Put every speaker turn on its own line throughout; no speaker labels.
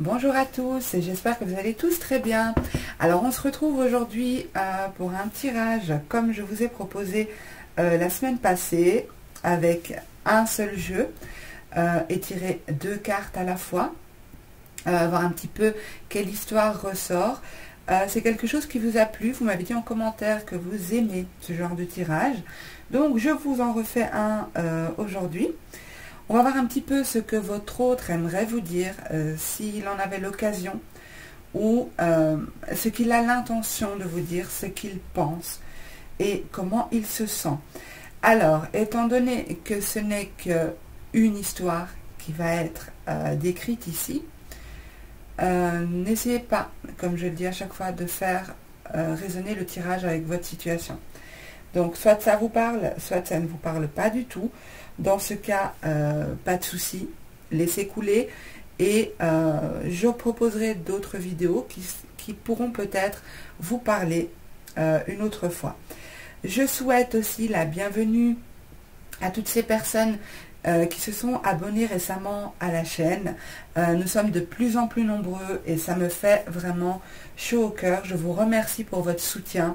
Bonjour à tous, j'espère que vous allez tous très bien. Alors on se retrouve aujourd'hui pour un tirage comme je vous ai proposé la semaine passée avec un seul jeu et tirer 2 cartes à la fois, voir un petit peu quelle histoire ressort. C'est quelque chose qui vous a plu, vous m'avez dit en commentaire que vous aimez ce genre de tirage, donc je vous en refais un aujourd'hui. On va voir un petit peu ce que votre autre aimerait vous dire, s'il en avait l'occasion, ou ce qu'il a l'intention de vous dire, ce qu'il pense et comment il se sent. Alors, étant donné que ce n'est qu'une histoire qui va être décrite ici, n'essayez pas, comme je le dis à chaque fois, de faire résonner le tirage avec votre situation. Donc, soit ça vous parle, soit ça ne vous parle pas du tout. Dans ce cas, pas de souci, laissez couler et je proposerai d'autres vidéos qui pourront peut-être vous parler une autre fois. Je souhaite aussi la bienvenue à toutes ces personnes qui se sont abonnés récemment à la chaîne. Nous sommes de plus en plus nombreux et ça me fait vraiment chaud au cœur. Je vous remercie pour votre soutien,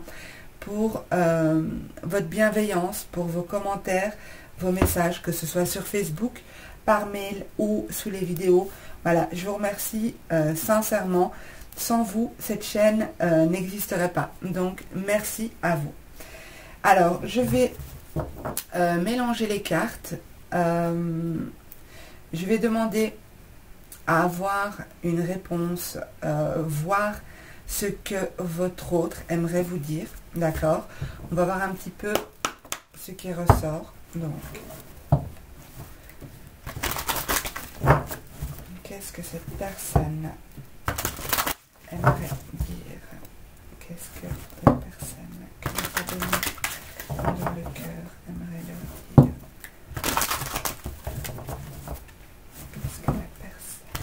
pour votre bienveillance, pour vos commentaires, vos messages, que ce soit sur Facebook, par mail ou sous les vidéos. Voilà, je vous remercie sincèrement. Sans vous, cette chaîne n'existerait pas. Donc, merci à vous. Alors, je vais mélanger les cartes. Je vais demander à avoir une réponse, voir ce que votre autre aimerait vous dire. D'accord? On va voir un petit peu ce qui ressort. Donc, qu'est-ce que cette personne aimerait dire? Qu'est-ce que la personne que vous a donné dans le cœur aimerait leur dire? Qu'est-ce que la personne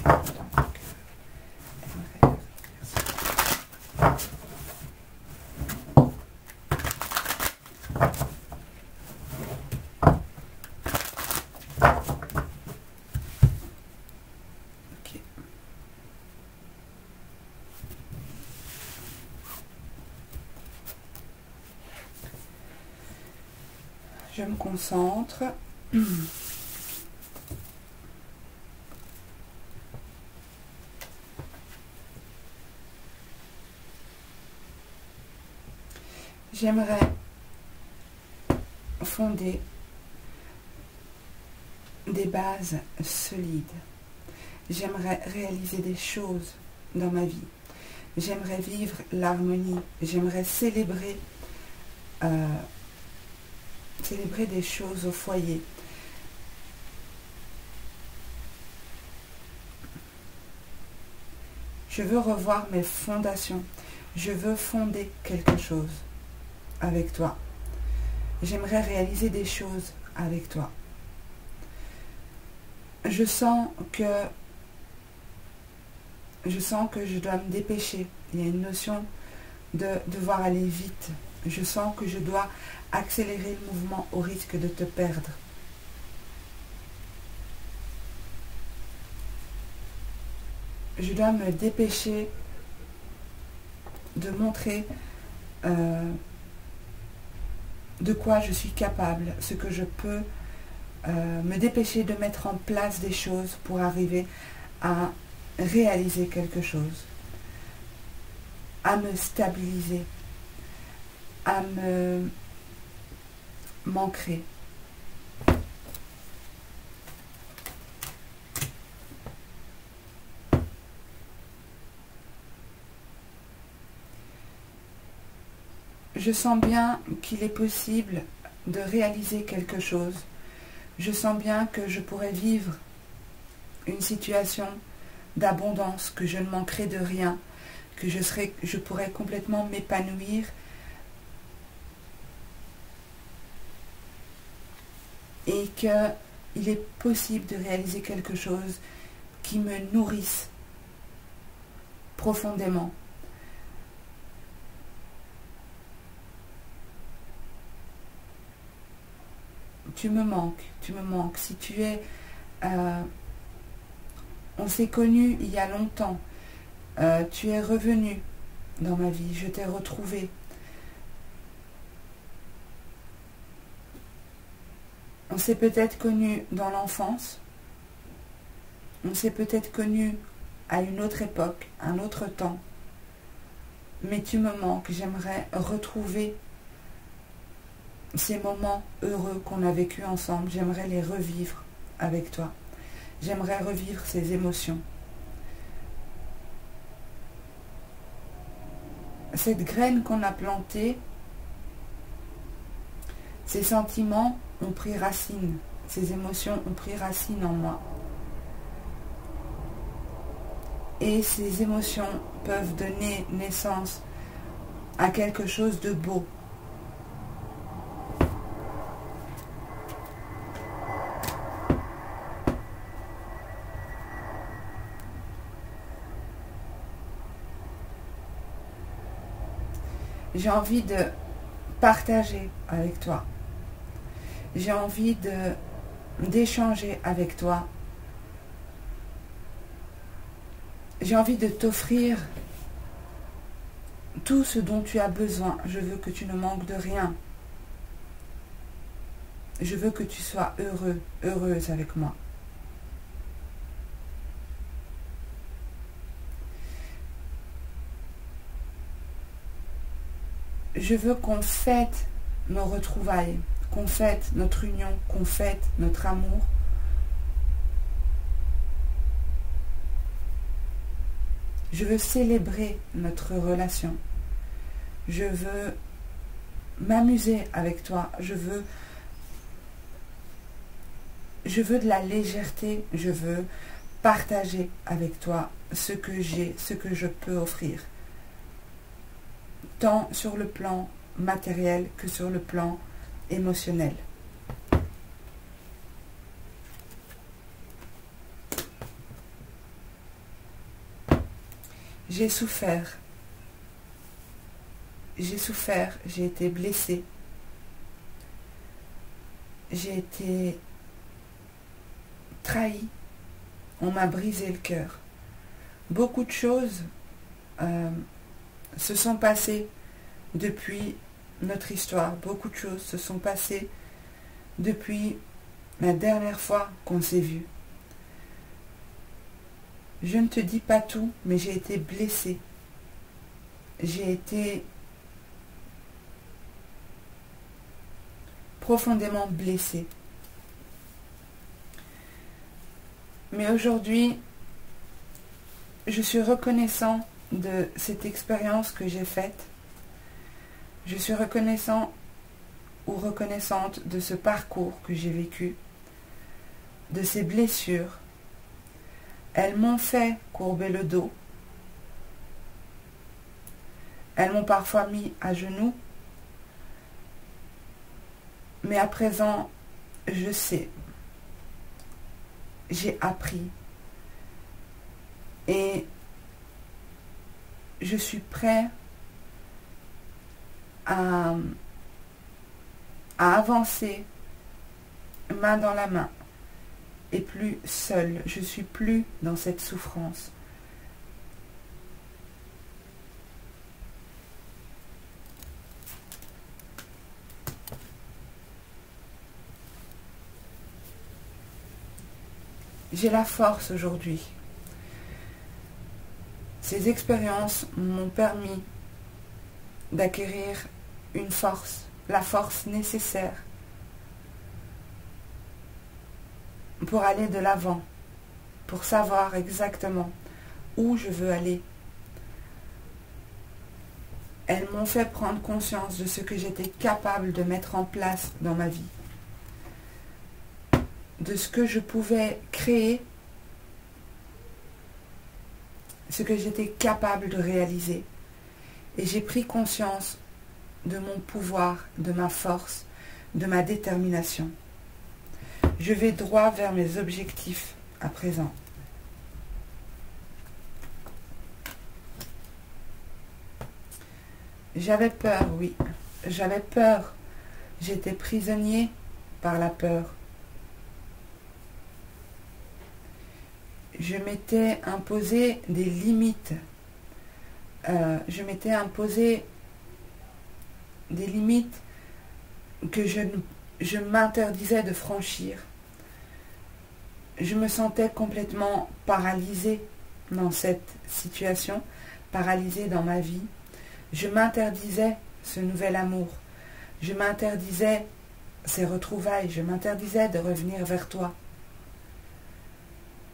dans le cœur aimerait leur dire? Je me concentre. J'aimerais fonder des bases solides. J'aimerais réaliser des choses dans ma vie. J'aimerais vivre l'harmonie. J'aimerais célébrer des choses au foyer. Je veux revoir mes fondations. Je veux fonder quelque chose avec toi. J'aimerais réaliser des choses avec toi. Je sens que je dois me dépêcher. Il y a une notion de devoir aller vite. Je sens que je dois accélérer le mouvement au risque de te perdre. Je dois me dépêcher de montrer de quoi je suis capable, ce que je peux, me dépêcher de mettre en place des choses pour arriver à réaliser quelque chose, à me stabiliser, à m'ancrer. Je sens bien qu'il est possible de réaliser quelque chose. Je sens bien que je pourrais vivre une situation d'abondance, que je ne manquerai de rien, que je pourrais complètement m'épanouir et qu'il est possible de réaliser quelque chose qui me nourrisse profondément. Tu me manques, tu me manques. Si tu es On s'est connus il y a longtemps. Tu es revenu dans ma vie, je t'ai retrouvé. On s'est peut-être connus dans l'enfance. On s'est peut-être connus à une autre époque, un autre temps. Mais tu me manques, j'aimerais retrouver ces moments heureux qu'on a vécus ensemble. J'aimerais les revivre avec toi. J'aimerais revivre ces émotions. Cette graine qu'on a plantée, ces sentiments ont pris racine, ces émotions ont pris racine en moi. Et ces émotions peuvent donner naissance à quelque chose de beau. J'ai envie de partager avec toi. J'ai envie d'échanger avec toi. J'ai envie de t'offrir tout ce dont tu as besoin. Je veux que tu ne manques de rien. Je veux que tu sois heureux, heureuse avec moi. Je veux qu'on fête nos retrouvailles, qu'on fête notre union, qu'on fête notre amour. Je veux célébrer notre relation. Je veux m'amuser avec toi. Je veux de la légèreté. Je veux partager avec toi ce que j'ai, ce que je peux offrir. Tant sur le plan matériel que sur le plan émotionnel. J'ai souffert, j'ai été blessée, j'ai été trahie, on m'a brisé le cœur. Beaucoup de choses se sont passées depuis notre histoire, beaucoup de choses se sont passées depuis la dernière fois qu'on s'est vu. Je ne te dis pas tout, mais j'ai été blessée. J'ai été profondément blessée. Mais aujourd'hui, je suis reconnaissant de cette expérience que j'ai faite. Je suis reconnaissant ou reconnaissante de ce parcours que j'ai vécu, de ces blessures. Elles m'ont fait courber le dos. Elles m'ont parfois mis à genoux. Mais à présent, je sais. J'ai appris. Et je suis prêt à avancer main dans la main. Et plus seule, je suis plus dans cette souffrance. J'ai la force aujourd'hui. Ces expériences m'ont permis d'acquérir une force, la force nécessaire pour aller de l'avant, pour savoir exactement où je veux aller. Elles m'ont fait prendre conscience de ce que j'étais capable de mettre en place dans ma vie, de ce que je pouvais créer, ce que j'étais capable de réaliser. Et j'ai pris conscience de mon pouvoir, de ma force, de ma détermination. Je vais droit vers mes objectifs à présent. J'avais peur, oui. J'avais peur. J'étais prisonnier par la peur. je m'étais imposé des limites. Je m'étais imposé des limites que je m'interdisais de franchir. Je me sentais complètement paralysée dans cette situation, paralysée dans ma vie. Je m'interdisais ce nouvel amour. Je m'interdisais ces retrouvailles. Je m'interdisais de revenir vers toi.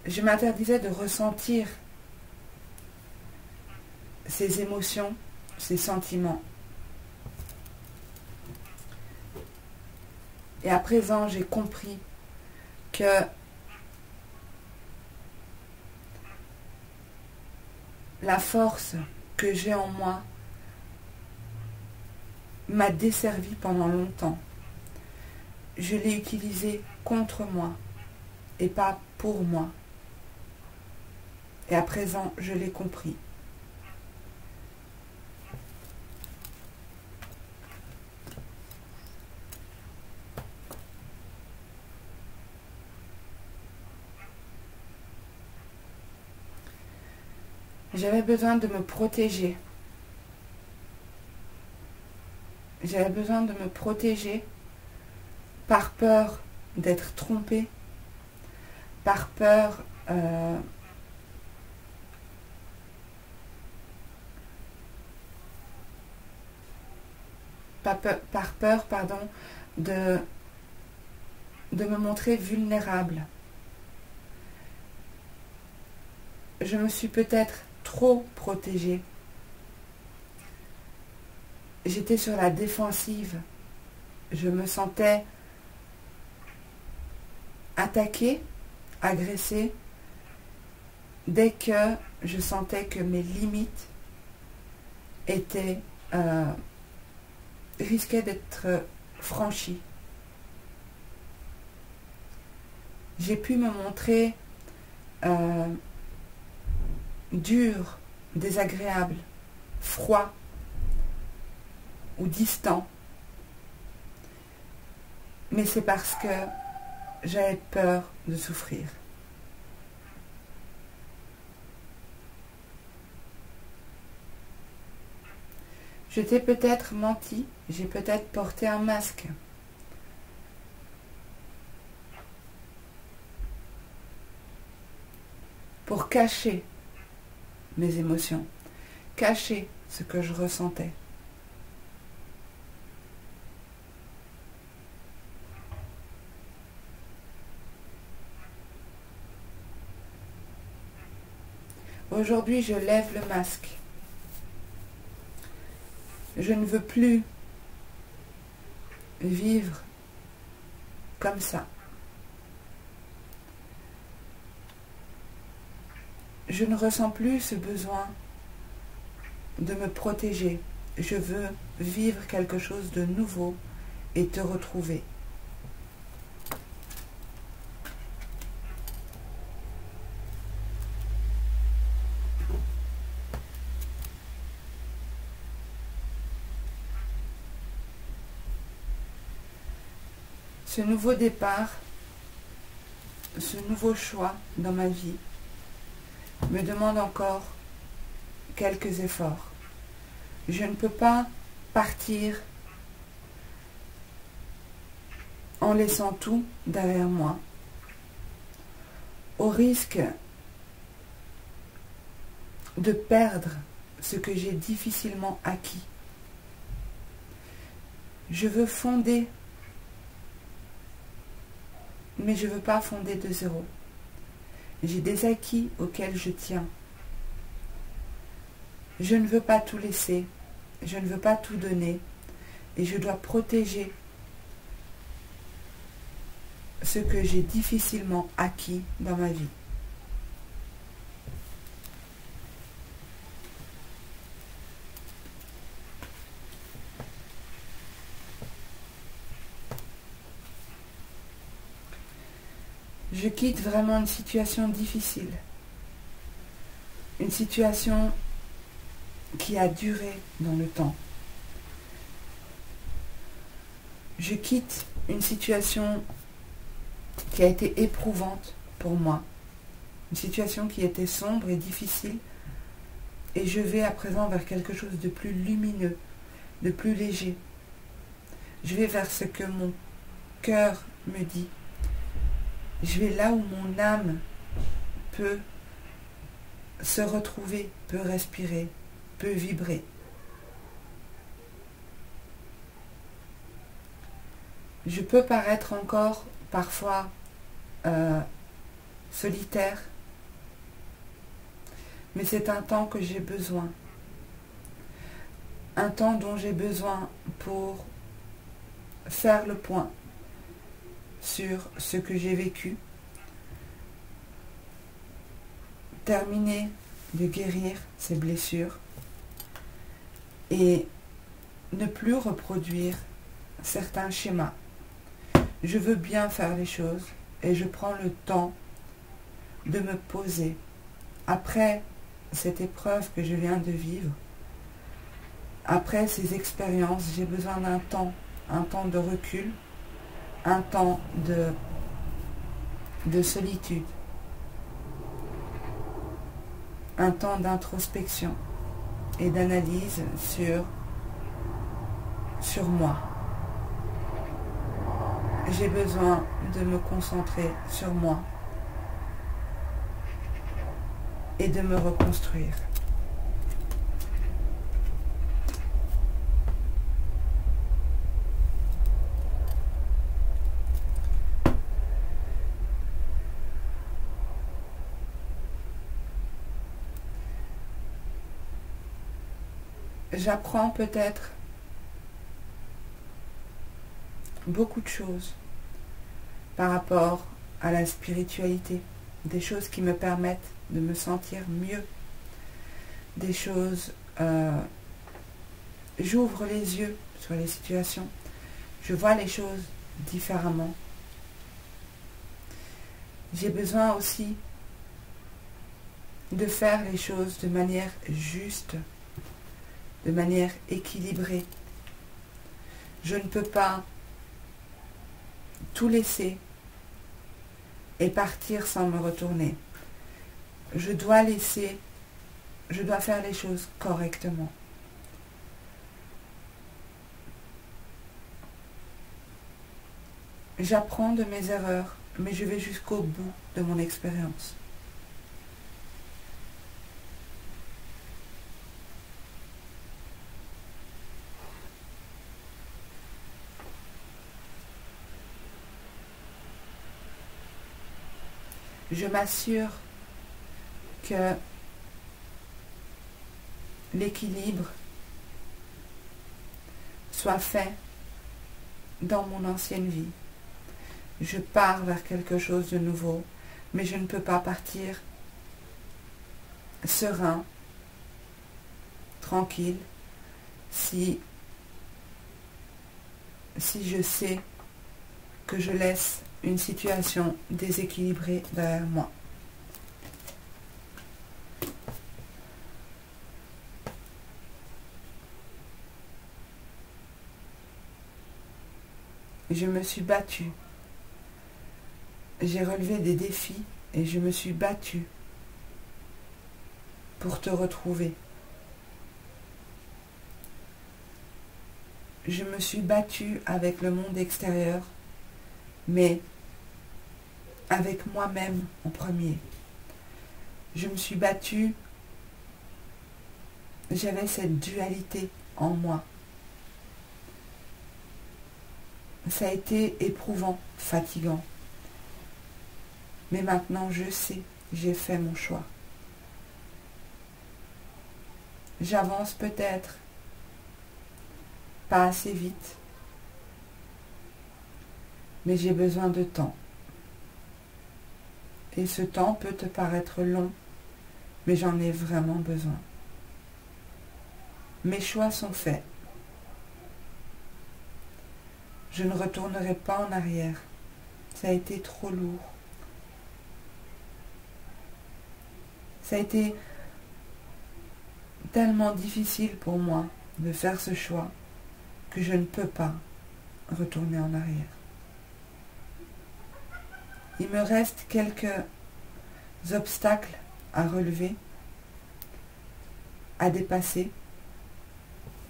Je m'interdisais de ressentir ces émotions, ces sentiments. Et à présent, j'ai compris que la force que j'ai en moi m'a desservi pendant longtemps. Je l'ai utilisée contre moi et pas pour moi. Et à présent, je l'ai compris. J'avais besoin de me protéger. J'avais besoin de me protéger par peur d'être trompée, par peur de me montrer vulnérable. Je me suis peut-être trop protégée. J'étais sur la défensive. Je me sentais attaquée, agressée, dès que je sentais que mes limites risquaient d'être franchies. J'ai pu me montrer dur, désagréable, froid ou distant. Mais c'est parce que j'avais peur de souffrir. Je t'ai peut-être menti, j'ai peut-être porté un masque. Pour cacher mes émotions, cacher ce que je ressentais. Aujourd'hui, je lève le masque. Je ne veux plus vivre comme ça. Je ne ressens plus ce besoin de me protéger. Je veux vivre quelque chose de nouveau et te retrouver. Ce nouveau départ, ce nouveau choix dans ma vie me demande encore quelques efforts. Je ne peux pas partir en laissant tout derrière moi, au risque de perdre ce que j'ai difficilement acquis. Je veux fonder, mais je ne veux pas fonder de zéro. J'ai des acquis auxquels je tiens. Je ne veux pas tout laisser, je ne veux pas tout donner, et je dois protéger ce que j'ai difficilement acquis dans ma vie. Je quitte vraiment une situation difficile, une situation qui a duré dans le temps. Je quitte une situation qui a été éprouvante pour moi une situation qui était sombre et difficile, et je vais à présent vers quelque chose de plus lumineux, de plus léger. Je vais vers ce que mon cœur me dit. Je vais là où mon âme peut se retrouver, peut respirer, peut vibrer. Je peux paraître encore parfois solitaire, mais c'est un temps que j'ai besoin. Un temps dont j'ai besoin pour faire le point sur ce que j'ai vécu, terminer de guérir ces blessures et ne plus reproduire certains schémas. Je veux bien faire les choses et je prends le temps de me poser. Après cette épreuve que je viens de vivre, après ces expériences, j'ai besoin d'un temps de recul, un temps de solitude, un temps d'introspection et d'analyse sur moi. J'ai besoin de me concentrer sur moi et de me reconstruire. J'apprends peut-être beaucoup de choses par rapport à la spiritualité, des choses qui me permettent de me sentir mieux, des choses, j'ouvre les yeux sur les situations, je vois les choses différemment. J'ai besoin aussi de faire les choses de manière juste, de manière équilibrée. Je ne peux pas tout laisser et partir sans me retourner. Je dois faire les choses correctement. J'apprends de mes erreurs, mais je vais jusqu'au bout de mon expérience. Je m'assure que l'équilibre soit fait dans mon ancienne vie. Je pars vers quelque chose de nouveau, mais je ne peux pas partir serein, tranquille, si je sais que je laisse une situation déséquilibrée derrière moi. Je me suis battue. J'ai relevé des défis et je me suis battue pour te retrouver. Je me suis battue avec le monde extérieur, mais avec moi-même en premier. Je me suis battue, j'avais cette dualité en moi. Ça a été éprouvant, fatigant. Mais maintenant, je sais, j'ai fait mon choix. J'avance peut-être pas assez vite, mais j'ai besoin de temps. Et ce temps peut te paraître long, mais j'en ai vraiment besoin. Mes choix sont faits. Je ne retournerai pas en arrière. Ça a été trop lourd. Ça a été tellement difficile pour moi de faire ce choix que je ne peux pas retourner en arrière. Il me reste quelques obstacles à relever, à dépasser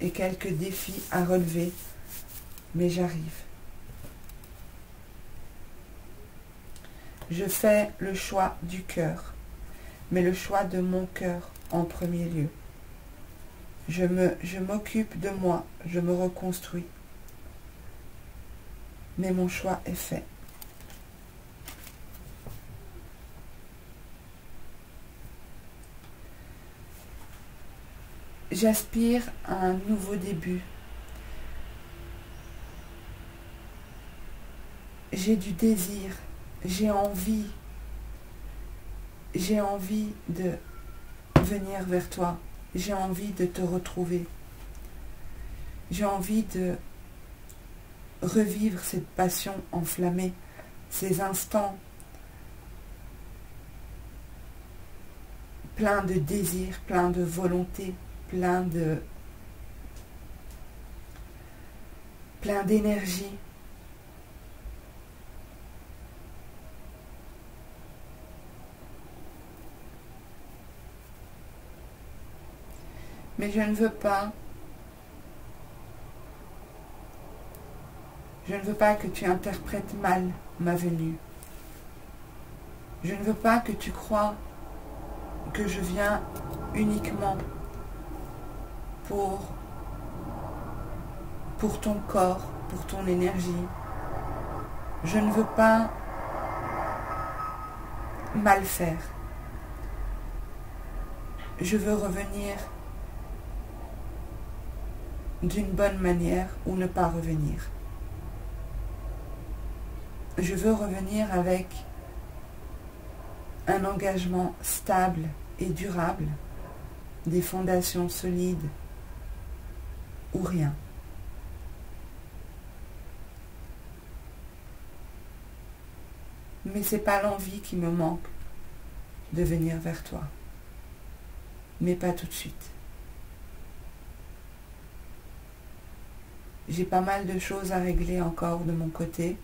et quelques défis à relever, mais j'arrive. Je fais le choix du cœur, mais le choix de mon cœur en premier lieu. Je m'occupe de moi, je me reconstruis, mais mon choix est fait. J'aspire à un nouveau début. J'ai du désir, j'ai envie de venir vers toi. J'ai envie de te retrouver. J'ai envie de revivre cette passion enflammée, ces instants pleins de désir, pleins de volonté, pleins d'énergie. Mais je ne veux pas que tu interprètes mal ma venue. Je ne veux pas que tu crois que je viens uniquement pour ton corps, pour ton énergie. Je ne veux pas mal faire. Je veux revenir d'une bonne manière ou ne pas revenir. Je veux revenir avec un engagement stable et durable, des fondations solides ou rien. Mais c'est pas l'envie qui me manque de venir vers toi. Mais pas tout de suite. J'ai pas mal de choses à régler encore de mon côté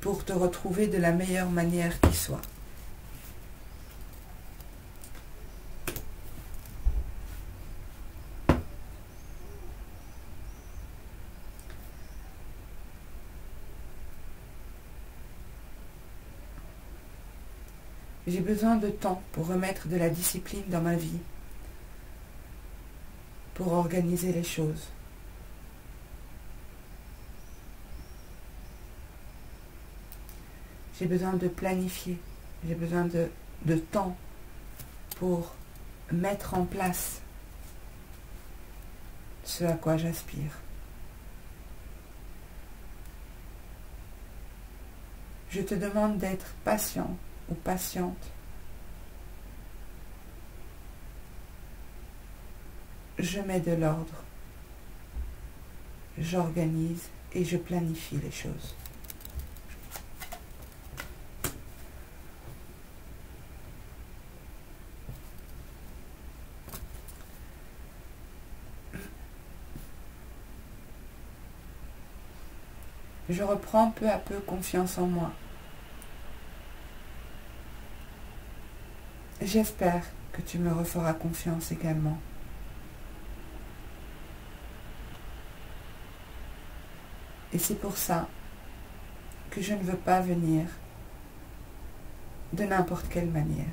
pour te retrouver de la meilleure manière qui soit. J'ai besoin de temps pour remettre de la discipline dans ma vie, pour organiser les choses. J'ai besoin de planifier, j'ai besoin de temps pour mettre en place ce à quoi j'aspire. Je te demande d'être patient ou patiente. Je mets de l'ordre, j'organise et je planifie les choses. Je reprends peu à peu confiance en moi. J'espère que tu me referas confiance également. Et c'est pour ça que je ne veux pas venir de n'importe quelle manière.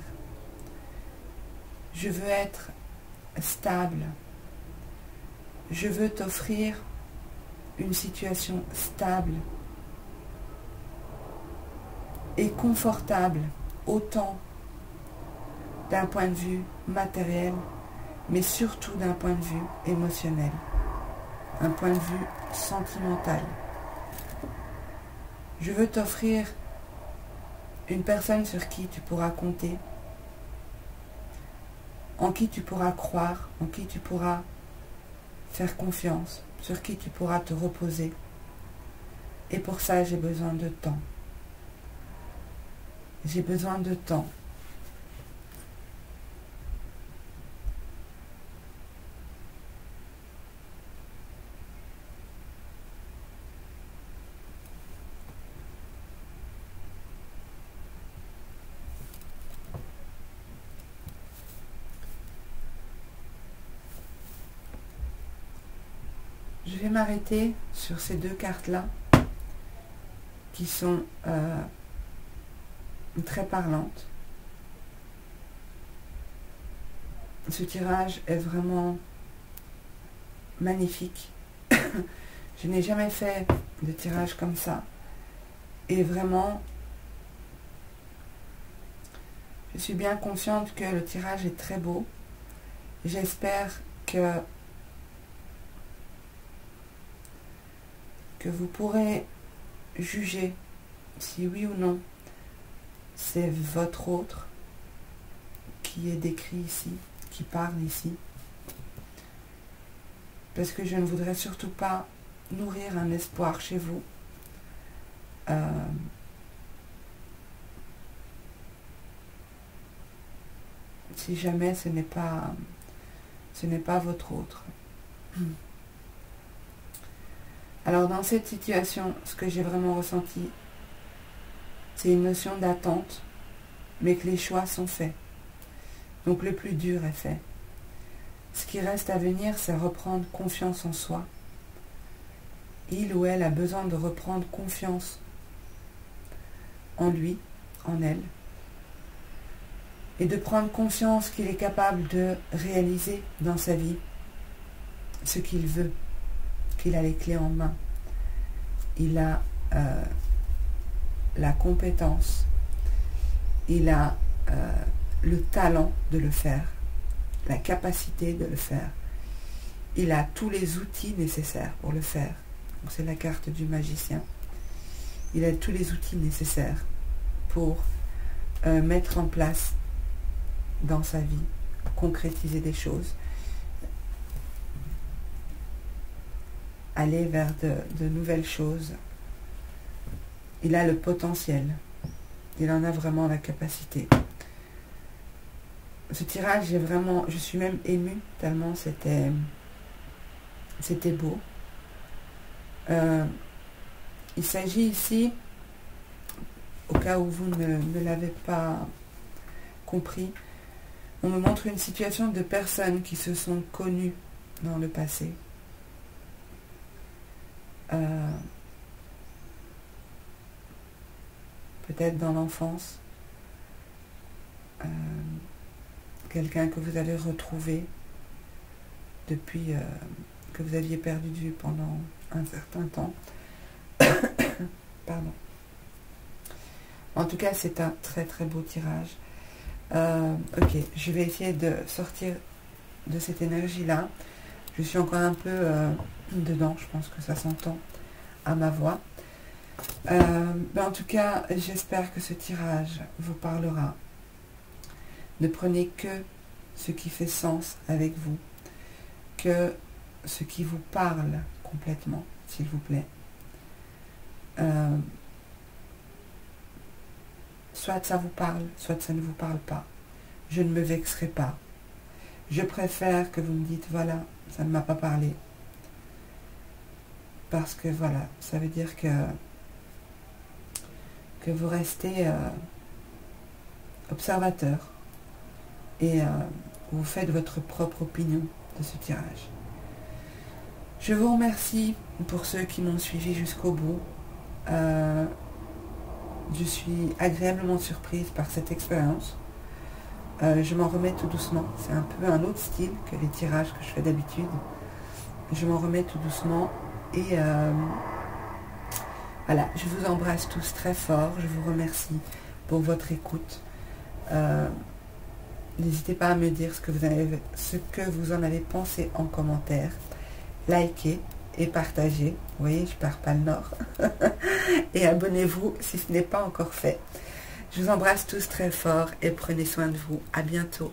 Je veux être stable. Je veux t'offrir une situation stable et confortable, autant d'un point de vue matériel, mais surtout d'un point de vue émotionnel, un point de vue sentimental. Je veux t'offrir une personne sur qui tu pourras compter, en qui tu pourras croire, en qui tu pourras faire confiance, sur qui tu pourras te reposer. Et pour ça, j'ai besoin de temps. J'ai besoin de temps. je vais m'arrêter sur ces deux cartes-là qui sont très parlantes. Ce tirage est vraiment magnifique. Je n'ai jamais fait de tirage comme ça. Et vraiment, je suis bien consciente que le tirage est très beau. J'espère que vous pourrez juger si oui ou non c'est votre autre qui est décrit ici, qui parle ici. Parce que je ne voudrais surtout pas nourrir un espoir chez vous. Si jamais ce n'est pas votre autre. Alors dans cette situation, ce que j'ai vraiment ressenti, c'est une notion d'attente, mais que les choix sont faits. Donc le plus dur est fait. Ce qui reste à venir, c'est reprendre confiance en soi. Il ou elle a besoin de reprendre confiance en lui, en elle, et de prendre conscience qu'il est capable de réaliser dans sa vie ce qu'il veut, qu'il a les clés en main. Il a la compétence, il a le talent de le faire, la capacité de le faire. Il a tous les outils nécessaires pour le faire. C'est la carte du magicien. Il a tous les outils nécessaires pour mettre en place dans sa vie, concrétiser des choses, aller vers de nouvelles choses. Il a le potentiel. Il en a vraiment la capacité. Ce tirage, je suis même émue tellement c'était beau. Il s'agit ici, au cas où vous ne l'avez pas compris, on me montre une situation de personnes qui se sont connues dans le passé. Peut-être dans l'enfance. Quelqu'un que vous avez retrouvé depuis que vous aviez perdu de vue pendant un certain temps. Pardon. En tout cas, c'est un très très beau tirage. Ok, je vais essayer de sortir de cette énergie-là. Je suis encore un peu dedans, je pense que ça s'entend à ma voix. En tout cas, j'espère que ce tirage vous parlera. Ne prenez que ce qui fait sens avec vous, que ce qui vous parle complètement, s'il vous plaît. Soit ça vous parle, soit ça ne vous parle pas. Je ne me vexerai pas. Je préfère que vous me dites, voilà, ça ne m'a pas parlé. Parce que voilà, ça veut dire que vous restez observateur et vous faites votre propre opinion de ce tirage. Je vous remercie pour ceux qui m'ont suivi jusqu'au bout. Je suis agréablement surprise par cette expérience. Je m'en remets tout doucement. C'est un peu un autre style que les tirages que je fais d'habitude. Je m'en remets tout doucement et voilà, je vous embrasse tous très fort. Je vous remercie pour votre écoute. N'hésitez pas à me dire ce que vous en avez pensé en commentaire. Likez et partagez. Vous voyez, je ne perds pas le nord. Et abonnez-vous si ce n'est pas encore fait. Je vous embrasse tous très fort et prenez soin de vous. À bientôt.